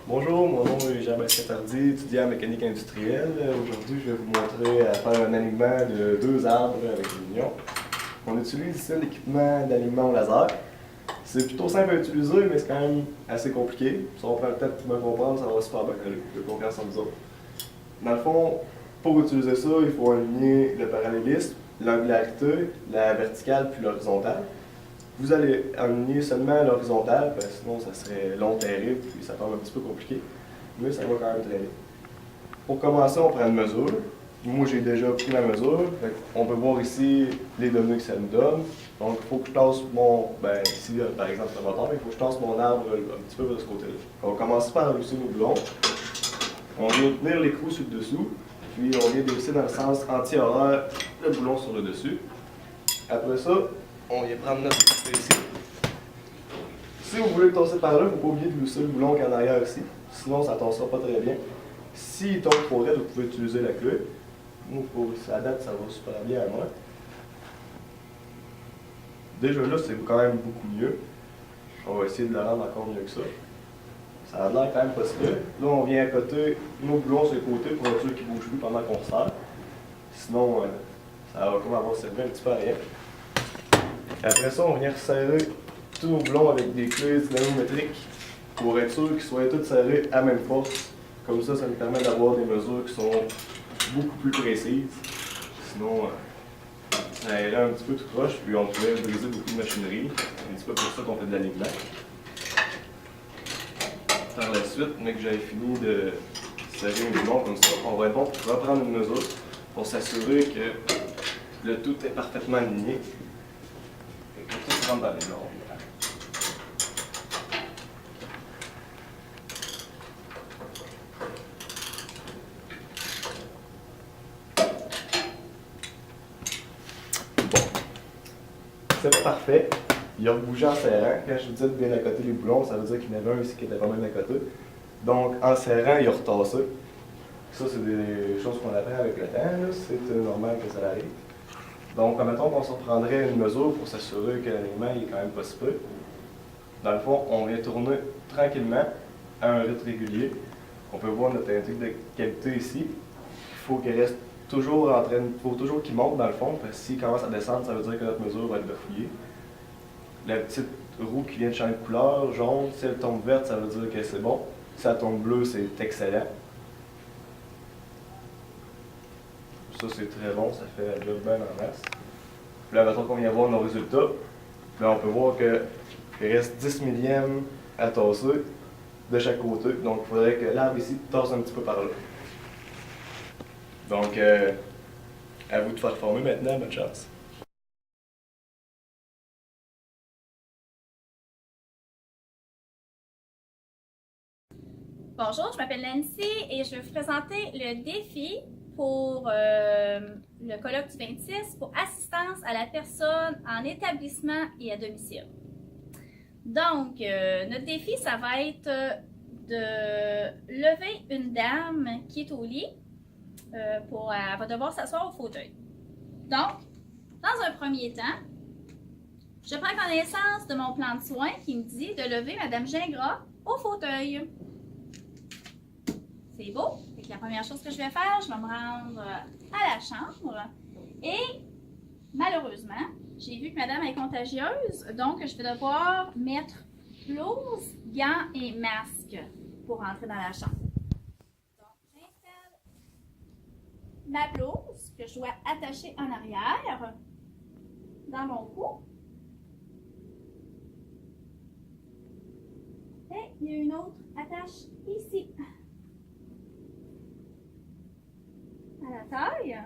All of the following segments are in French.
Bonjour, mon nom est Jean-Baptiste Tardy, étudiant en mécanique industrielle. Aujourd'hui, je vais vous montrer à faire un alignement de deux arbres avec l'union. On utilise ici l'équipement d'alignement au laser. C'est plutôt simple à utiliser, mais c'est quand même assez compliqué. Si on prend le temps de me comprendre, ça va super bien aller. J'ai confiance en vous autres. Dans le fond, pour utiliser ça, il faut aligner le parallélisme, l'angularité, la verticale puis l'horizontale. Vous allez aligner seulement l'horizontale, parce que sinon ça serait long, terrible, puis ça tombe un petit peu compliqué, mais ça va quand même très bien. Pour commencer, on prend une mesure. Moi, j'ai déjà pris la mesure. On peut voir ici les données que ça nous donne. Donc, il faut que je tasse mon, ici, par exemple, le moteur, il faut que je tasse mon arbre un petit peu de ce côté-là. On commence par revisser nos boulons. On vient tenir l'écrou sur le dessous, puis on vient dévisser dans le sens anti-horaire le boulon sur le dessus. Après ça, on vient prendre notre ici. Si vous voulez le tasser par là, il ne faut pas oublier de visser le boulon qui est en arrière ici. Sinon, ça ne tassera pas très bien. S'il tombe trop raide, vous pouvez utiliser la clé. Moi, pour ça date, ça va super bien à moi. Déjà là, c'est quand même beaucoup mieux. On va essayer de le rendre encore mieux que ça. Ça a l'air quand même pas si bien. Là, on vient à côté nos boulons sur les côtés pour être sûr qu'ils ne bougent plus pendant qu'on se serre. Sinon, ça va comme avoir servi un petit peu à rien. Après ça, on vient resserrer tous nos boulons avec des clés dynamométriques pour être sûr qu'ils soient tous serrés à même force. Comme ça nous permet d'avoir des mesures qui sont beaucoup plus précises. Sinon, ça irait un petit peu tout croche, puis on pourrait briser beaucoup de machinerie. C'est un petit peu pour ça qu'on fait de l'alignement. Par la suite, dès que j'avais fini de serrer mes boulons comme ça, on va être bon pour reprendre une mesure pour s'assurer que le tout est parfaitement aligné et que tout rentre dans les normes. C'est parfait. Il a bougé en serrant. Quand je vous dis de bien accoter les boulons, ça veut dire qu'il y en avait un ici qui était pas mal accoté. Donc, en serrant, il a retassé. Ça, c'est des choses qu'on apprend avec le temps. C'est normal que ça arrive. Donc, mettons qu'on se reprendrait une mesure pour s'assurer que l'alignement est quand même pas si peu. Dans le fond, on vient tourner tranquillement à un rythme régulier. On peut voir notre indice de qualité ici. Il faut qu'il reste toujours en train, il faut toujours qu'il monte dans le fond, parce que s'il commence à descendre, ça veut dire que notre mesure va être bafouillée. La petite roue qui vient de changer de couleur, jaune, si elle tombe verte, ça veut dire que c'est bon. Si elle tombe bleue, c'est excellent. Ça, c'est très bon, ça fait la job bien en masse. Puis là, maintenant qu'on vient voir nos résultats, là, on peut voir qu'il reste 10 millièmes à tasser de chaque côté. Donc, il faudrait que l'arbre ici tasse un petit peu par là. Donc, à vous de faire former maintenant, bonne chance. Bonjour, je m'appelle Nancy et je vais vous présenter le défi pour le colloque du 26 pour assistance à la personne en établissement et à domicile. Donc, notre défi, ça va être de lever une dame qui est au lit elle va devoir s'asseoir au fauteuil. Donc, dans un premier temps, je prends connaissance de mon plan de soins qui me dit de lever Mme Gingras au fauteuil. C'est beau. Donc, la première chose que je vais faire, je vais me rendre à la chambre et malheureusement, j'ai vu que madame est contagieuse, donc je vais devoir mettre blouse, gants et masque pour entrer dans la chambre. Donc, j'installe ma blouse que je dois attacher en arrière dans mon cou. Et il y a une autre attache ici. À la taille.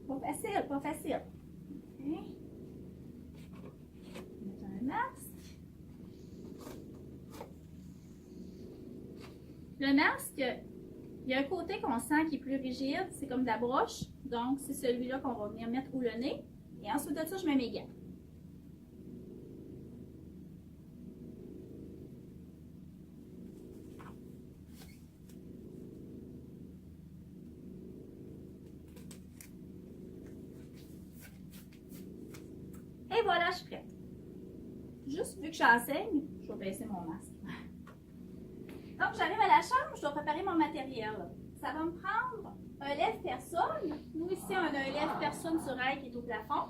Pas facile, pas facile. Okay. Mettre un masque. Le masque, il y a un côté qu'on sent qui est plus rigide, c'est comme de la broche. Donc, c'est celui-là qu'on va venir mettre où le nez. Et ensuite de ça, je mets mes gants. Et voilà, je suis prête. juste vu que j'enseigne, je vais baisser mon masque. Donc, j'arrive à la chambre, je dois préparer mon matériel. Ça va me prendre un lève-personne. Nous, ici, on a un lève-personne sur rail qui est au plafond.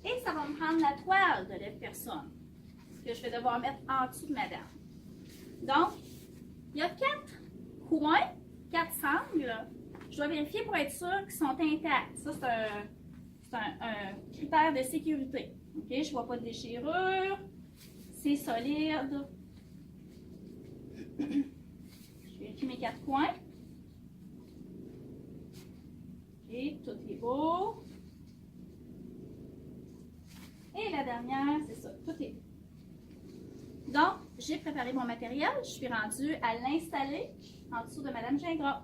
Et ça va me prendre la toile de lève-personne que je vais devoir mettre en dessous de ma dame. Donc, il y a 4 coins, 4 sangles. Je dois vérifier pour être sûr qu'ils sont intacts. Ça, c'est un critère de sécurité. OK? Je ne vois pas de déchirure. C'est solide. Je vérifie mes 4 coins. OK, tout est beau. Et la dernière, c'est ça, tout est beau. Donc, j'ai préparé mon matériel. Je suis rendue à l'installer en dessous de Mme Gingras.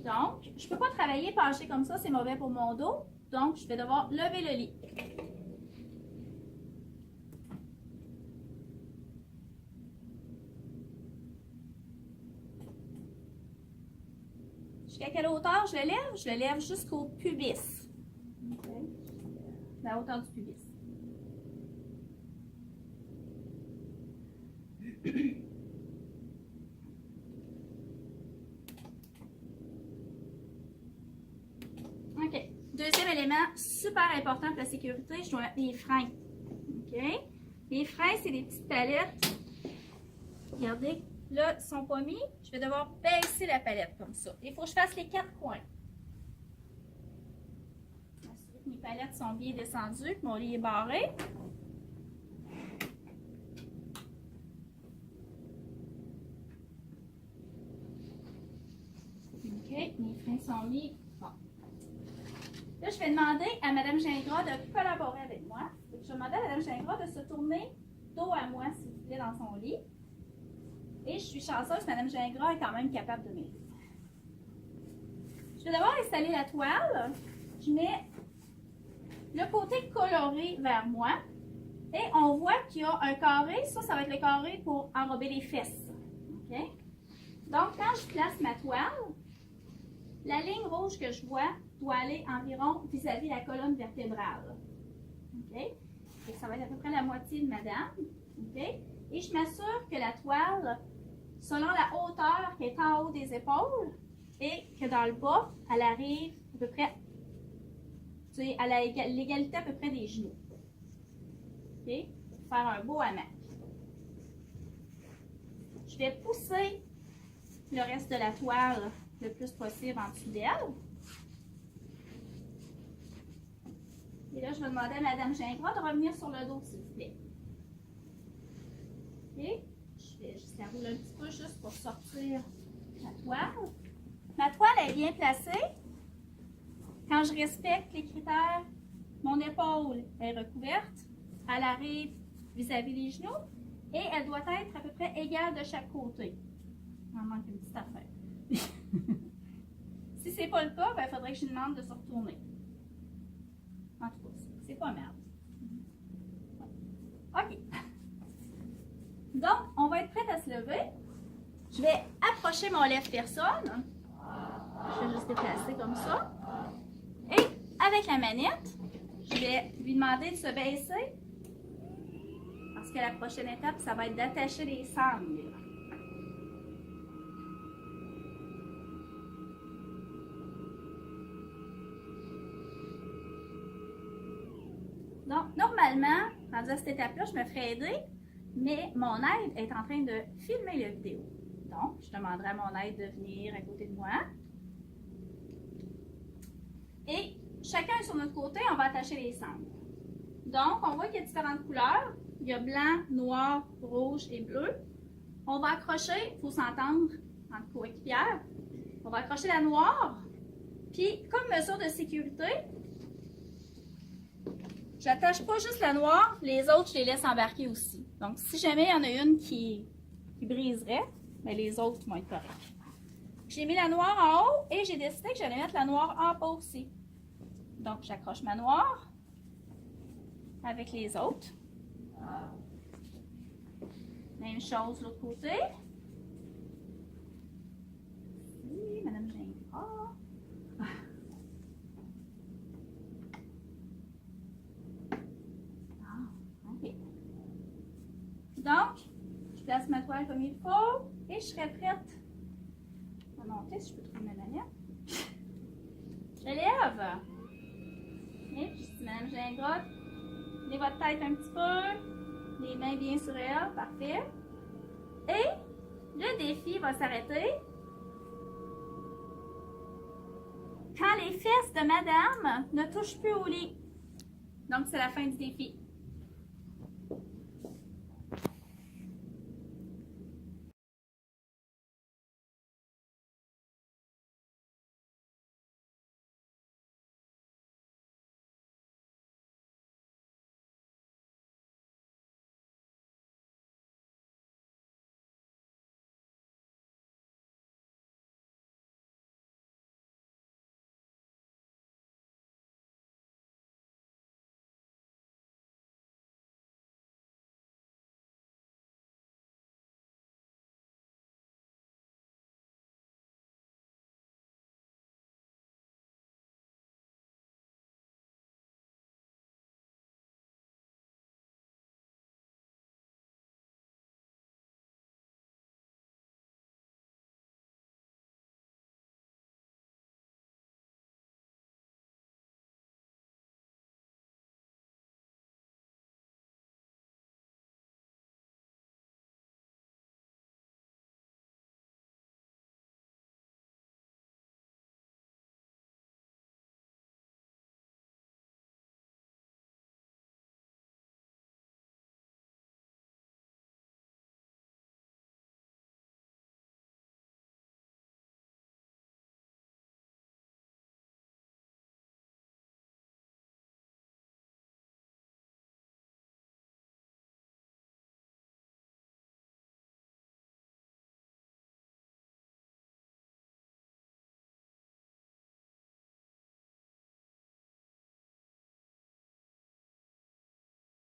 Donc, je ne peux pas travailler penché comme ça, c'est mauvais pour mon dos. Donc, je vais devoir lever le lit. Jusqu'à quelle hauteur je le lève? Je le lève jusqu'au pubis. Okay. La hauteur du pubis. OK. Deuxième élément super important pour la sécurité, je dois mettre les freins. OK? Les freins, c'est des petites palettes. Regardez, là, ils ne sont pas mis. Je vais devoir baisser la palette comme ça. Il faut que je fasse les 4 coins. Assurer que mes palettes sont bien descendues, que mon lit est barré. OK, mes freins sont mis. Bon. Là, je vais demander à Mme Gingras de collaborer avec moi. Donc, je vais demander à Mme Gingras de se tourner dos à moi, s'il vous plaît, dans son lit. Et je suis chanceuse, Mme Gingras est quand même capable de m'aider. Je vais d'abord installer la toile. Je mets le côté coloré vers moi. Et on voit qu'il y a un carré. Ça va être le carré pour enrober les fesses. Okay? Donc, quand je place ma toile, la ligne rouge que je vois doit aller environ vis-à-vis la colonne vertébrale. Okay? Et ça va être à peu près la moitié de ma dame. Okay? Et je m'assure que la toile, selon la hauteur qui est en haut des épaules, et que dans le bas, elle arrive à peu près à l'égalité à peu près des genoux. Okay? Pour faire un beau hamac. Je vais pousser le reste de la toile le plus possible en dessous d'elle. Et là, je vais demander à Mme Gingras de revenir sur le dos, s'il vous plaît. OK? Je vais juste la rouler un petit peu juste pour sortir la toile. Ma toile est bien placée. Quand je respecte les critères, mon épaule est recouverte. Elle arrive vis-à-vis des genoux et elle doit être à peu près égale de chaque côté. Il m'en manque une petite affaire. Si ce n'est pas le cas, il faudrait que je lui demande de se retourner. En tout cas, c'est pas mal. OK. Donc, on va être prête à se lever. Je vais approcher mon lève-personne. Je vais juste déplacer comme ça. Et avec la manette, je vais lui demander de se baisser. Parce que la prochaine étape, ça va être d'attacher les sangles. Donc, normalement, rendu à cette étape-là, je me ferais aider, mais mon aide est en train de filmer la vidéo. Donc, je demanderai à mon aide de venir à côté de moi. Et chacun sur notre côté, on va attacher les sangles. Donc, on voit qu'il y a différentes couleurs. Il y a blanc, noir, rouge et bleu. On va accrocher, il faut s'entendre entre coéquipières. On va accrocher la noire. Puis, comme mesure de sécurité, j'attache pas juste la noire, les autres, je les laisse embarquer aussi. Donc, si jamais il y en a une qui briserait, mais les autres vont être corrects. J'ai mis la noire en haut et j'ai décidé que j'allais mettre la noire en bas aussi. Donc, j'accroche ma noire avec les autres. Même chose de l'autre côté. Ici, Mme Gingras. place ma toile comme il faut. Et je serai prête à monter, si je peux trouver ma manette. Je lève. Et puis, si Madame Gingras, tenez votre tête un petit peu. Les mains bien sur elle. Parfait. Et le défi va s'arrêter quand les fesses de Madame ne touchent plus au lit. Donc, c'est la fin du défi.